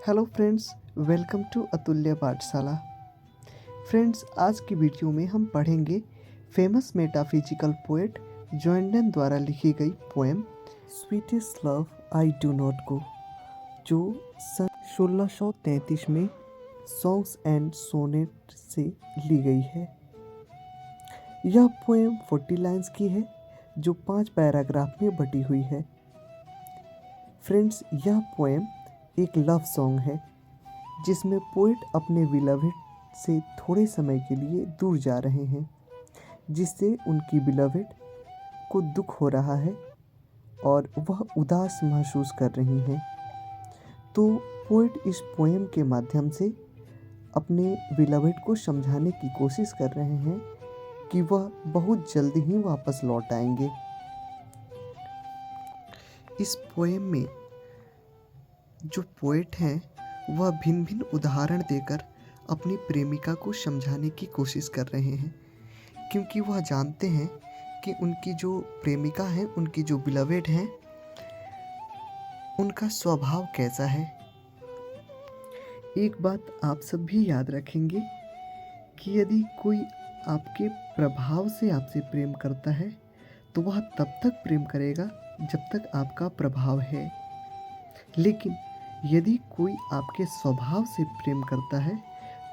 Hello friends, welcome to अतुल्य पाठशाला। Friends, आज की वीडियो में हम पढ़ेंगे फेमस मेटाफिजिकल पोएट जॉइंडन द्वारा लिखी गई poem sweetest love I do not go, जो सन 1633 में सॉन्ग्स एंड सोनेट से ली गई है। यह पोएम 40 लाइन्स की है, जो 5 पैराग्राफ में बटी हुई है। फ्रेंड्स, यह पोएम एक लव सॉन्ग है जिसमें पोएट अपने बिलवेड से थोड़े समय के लिए दूर जा रहे हैं, जिससे उनकी बिलवेड को दुख हो रहा है और वह उदास महसूस कर रही हैं। तो पोएट इस पोएम के माध्यम से अपने बिलवेड को समझाने की कोशिश कर रहे हैं कि वह बहुत जल्दी ही वापस लौट आएंगे। इस पोएम में जो पोएट हैं वह भिन्न भिन्न उदाहरण देकर अपनी प्रेमिका को समझाने की कोशिश कर रहे हैं, क्योंकि वह जानते हैं कि उनकी जो प्रेमिका है, उनकी जो बिलवेड हैं, उनका स्वभाव कैसा है। एक बात आप सब भी याद रखेंगे कि यदि कोई आपके प्रभाव से आपसे प्रेम करता है तो वह तब तक प्रेम करेगा जब तक आपका प्रभाव है, लेकिन यदि कोई आपके स्वभाव से प्रेम करता है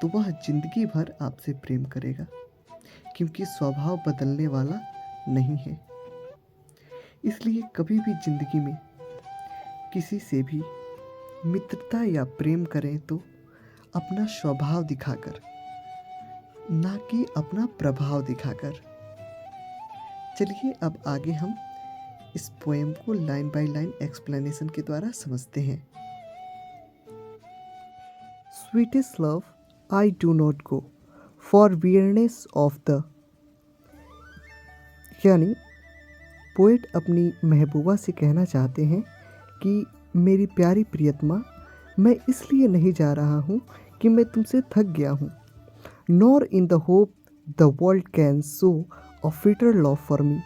तो वह जिंदगी भर आपसे प्रेम करेगा, क्योंकि स्वभाव बदलने वाला नहीं है। इसलिए कभी भी जिंदगी में किसी से भी मित्रता या प्रेम करें तो अपना स्वभाव दिखाकर, ना कि अपना प्रभाव दिखाकर। चलिए अब आगे हम इस पोएम को लाइन बाय लाइन एक्सप्लेनेशन के द्वारा समझते हैं। Sweetest love, I do not go for weariness of the, यानी पोएट अपनी महबूबा से कहना चाहते हैं कि मेरी प्यारी प्रियतमा, मैं इसलिए नहीं जा रहा हूँ कि मैं तुमसे थक गया हूँ, nor in the hope the world can show a fitter love for me,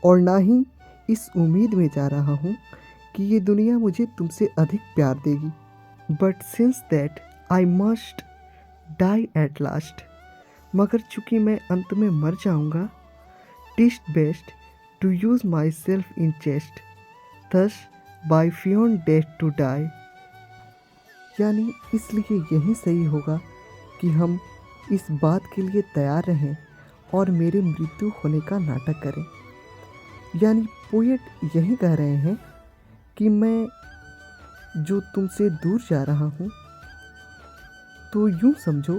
और ना ही इस उम्मीद में जा रहा हूँ कि ये दुनिया मुझे तुमसे अधिक प्यार देगी। But since that I must die at last, मगर चूँकि मैं अंत में मर जाऊँगा, टिस्ट best to use my self in chest, thus by Fionn death to die, यानी इसलिए यही सही होगा कि हम इस बात के लिए तैयार रहें और मेरे मृत्यु होने का नाटक करें। यानी पोएट यही कह रहे हैं कि मैं जो तुमसे दूर जा रहा हूँ, तो यूँ समझो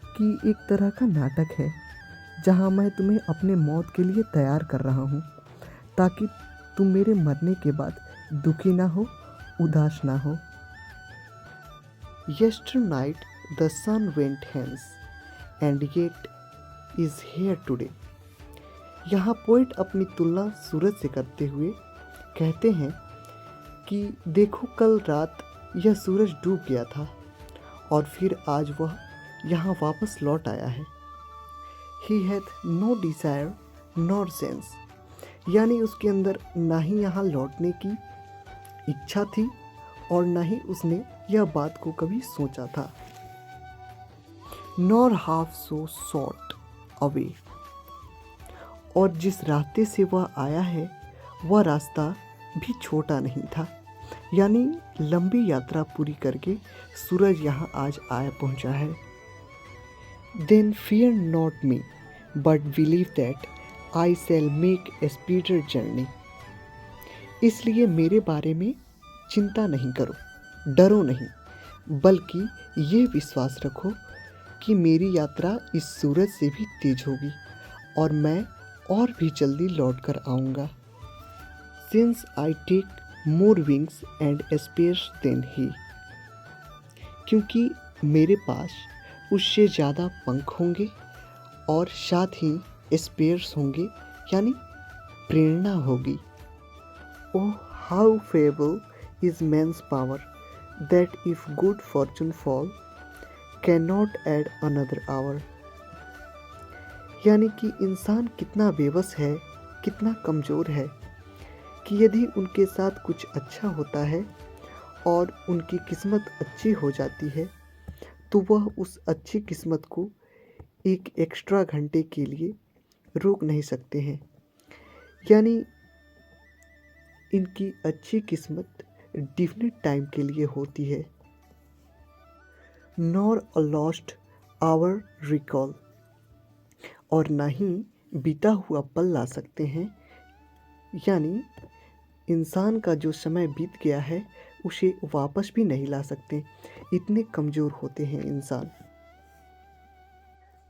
कि एक तरह का नाटक है जहाँ मैं तुम्हें अपने मौत के लिए तैयार कर रहा हूँ, ताकि तुम मेरे मरने के बाद दुखी ना हो, उदास ना हो। Yesterday night the sun went hence and yet is here today। यहाँ पोएट अपनी तुलना सूरज से करते हुए कहते हैं कि देखो, कल रात यह सूरज डूब गया था और फिर आज वह यहाँ वापस लौट आया है। He hath no desire nor sense, यानी उसके अंदर ना ही यहाँ लौटने की इच्छा थी और ना ही उसने यह बात को कभी सोचा था। Nor half so sought away, और जिस रास्ते से वह आया है वह रास्ता भी छोटा नहीं था, यानी लंबी यात्रा पूरी करके सूरज यहाँ आज आया पहुँचा है। Then fear not me, but believe that I shall make a speeder journey। इसलिए मेरे बारे में चिंता नहीं करो, डरो नहीं, बल्कि ये विश्वास रखो कि मेरी यात्रा इस सूरज से भी तेज होगी और मैं और भी जल्दी लौट कर आऊँगा। Since I take more wings and spares than he, क्योंकि मेरे पास उससे ज़्यादा पंख होंगे और साथ ही स्पेयर्स होंगे, यानी प्रेरणा होगी। Oh, how feeble is man's power, that if good fortune fall, cannot add another hour। यानी कि इंसान कितना बेबस है, कितना कमज़ोर है कि यदि उनके साथ कुछ अच्छा होता है और उनकी किस्मत अच्छी हो जाती है तो वह उस अच्छी किस्मत को एक एक्स्ट्रा घंटे के लिए रोक नहीं सकते हैं। यानी इनकी अच्छी किस्मत डिफिनिट टाइम के लिए होती है। Nor a lost hour recall, और ना ही बीता हुआ पल ला सकते हैं। यानी इंसान का जो समय बीत गया है उसे वापस भी नहीं ला सकते, इतने कमज़ोर होते हैं इंसान।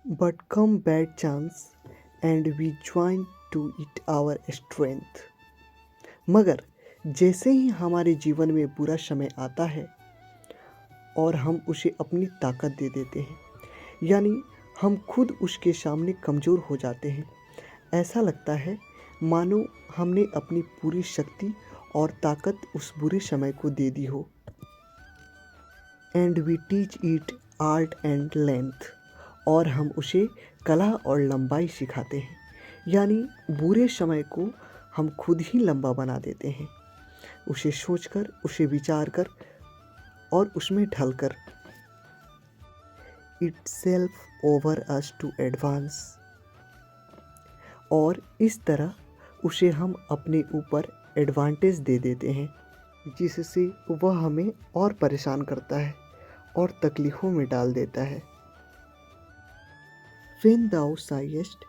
But come bad chance and we join to it our strength. मगर जैसे ही हमारे जीवन में बुरा समय आता है और हम उसे अपनी ताकत दे देते हैं, यानी हम खुद उसके सामने कमज़ोर हो जाते हैं। ऐसा लगता है मानो हमने अपनी पूरी शक्ति और ताकत उस बुरे समय को दे दी हो। And we teach it art and length, और हम उसे कला और लंबाई सिखाते हैं। यानी बुरे समय को हम खुद ही लंबा बना देते हैं, उसे सोचकर, उसे विचार कर और उसमें ढल कर। Itself over us to advance, और इस तरह उसे हम अपने ऊपर एडवांटेज दे देते हैं, जिससे वह हमें और परेशान करता है और तकलीफ़ों में डाल देता है। When thou sighest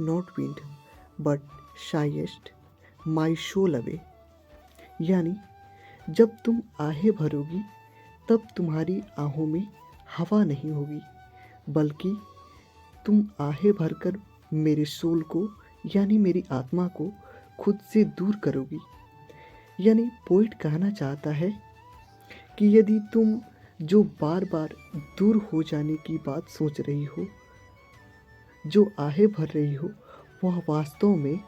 not wind, but sighest my soul away। यानी जब तुम आहें भरोगी तब तुम्हारी आहों में हवा नहीं होगी, बल्कि तुम आहें भरकर मेरे सोल को, यानी मेरी आत्मा को खुद से दूर करोगी। यानी पोइट कहना चाहता है कि यदि तुम जो बार बार दूर हो जाने की बात सोच रही हो, जो आहें भर रही हो, वह वास्तव में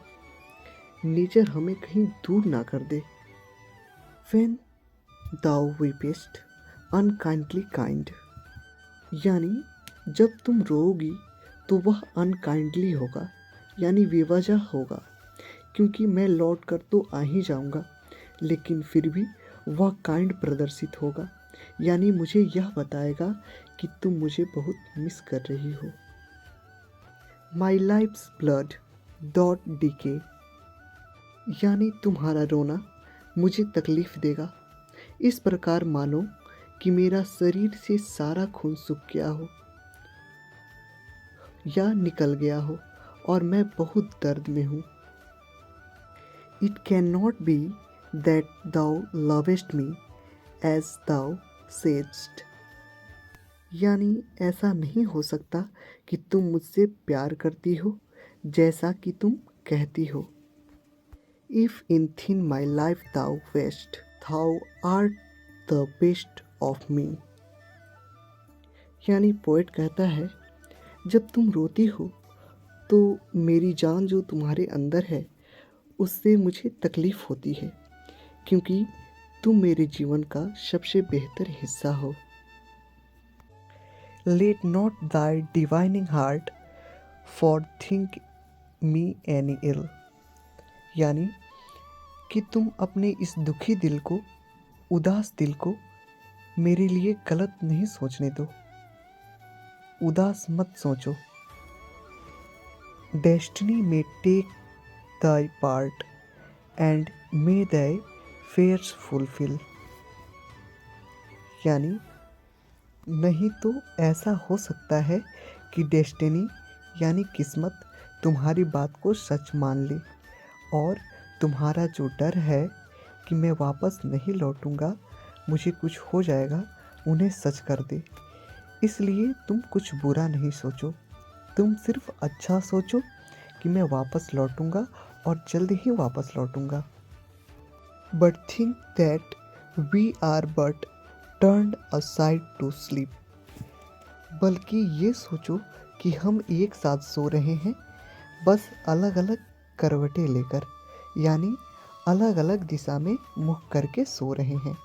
नेचर हमें कहीं दूर ना कर दे। When thou weepest unkindly kind, यानी जब तुम रोओगी तो वह अनकाइंडली होगा, यानी बेवजह होगा, क्योंकि मैं लौट कर तो आ ही जाऊंगा, लेकिन फिर भी वह काइंड प्रदर्शित होगा, यानी मुझे यह बताएगा कि तुम मुझे बहुत मिस कर रही हो। माई लाइफ्स ब्लड डॉट डीके, यानी तुम्हारा रोना मुझे तकलीफ देगा, इस प्रकार मानो कि मेरा शरीर से सारा खून सूख गया हो या निकल गया हो और मैं बहुत दर्द में हूँ। It can not be that thou lovest me as thou sayest, यानी ऐसा नहीं हो सकता कि तुम मुझसे प्यार करती हो जैसा कि तुम कहती हो। If in thin my life thou waste, thou art the best of me. यानी पोएट कहता है जब तुम रोती हो तो मेरी जान जो तुम्हारे अंदर है उससे मुझे तकलीफ़ होती है, क्योंकि तुम मेरे जीवन का सबसे बेहतर हिस्सा हो। Let not thy divining heart forethink me any ill, यानी कि तुम अपने इस दुखी दिल को, उदास दिल को मेरे लिए गलत नहीं सोचने दो, उदास मत सोचो। डेस्टिनी में take thy part and may thy fairs fulfil, यानी नहीं तो ऐसा हो सकता है कि डेस्टिनी यानी किस्मत तुम्हारी बात को सच मान ले और तुम्हारा जो डर है कि मैं वापस नहीं लौटूंगा, मुझे कुछ हो जाएगा, उन्हें सच कर दे। इसलिए तुम कुछ बुरा नहीं सोचो, तुम सिर्फ अच्छा सोचो कि मैं वापस लौटूंगा और जल्द ही वापस लौटूंगा। But think that we are but turned aside to sleep, बल्कि ये सोचो कि हम एक साथ सो रहे हैं, बस अलग अलग करवटें लेकर, यानी अलग अलग दिशा में मुख करके सो रहे हैं।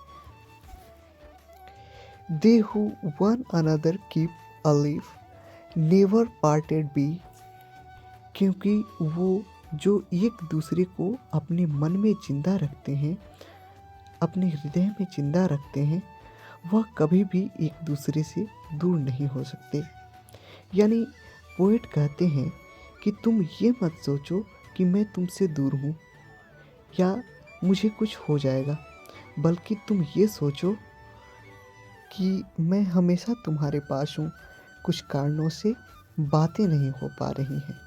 They who one another keep alive never parted be, क्योंकि वो जो एक दूसरे को अपने मन में जिंदा रखते हैं, अपने हृदय में जिंदा रखते हैं वह कभी भी एक दूसरे से दूर नहीं हो सकते। यानी पोएट कहते हैं कि तुम ये मत सोचो कि मैं तुमसे दूर हूँ या मुझे कुछ हो जाएगा, बल्कि तुम ये सोचो कि मैं हमेशा तुम्हारे पास हूँ, कुछ कारणों से बातें नहीं हो पा रही हैं।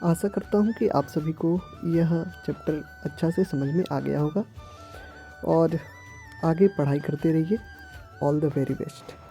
आशा करता हूँ कि आप सभी को यह चैप्टर अच्छा से समझ में आ गया होगा और आगे पढ़ाई करते रहिए। All the very best.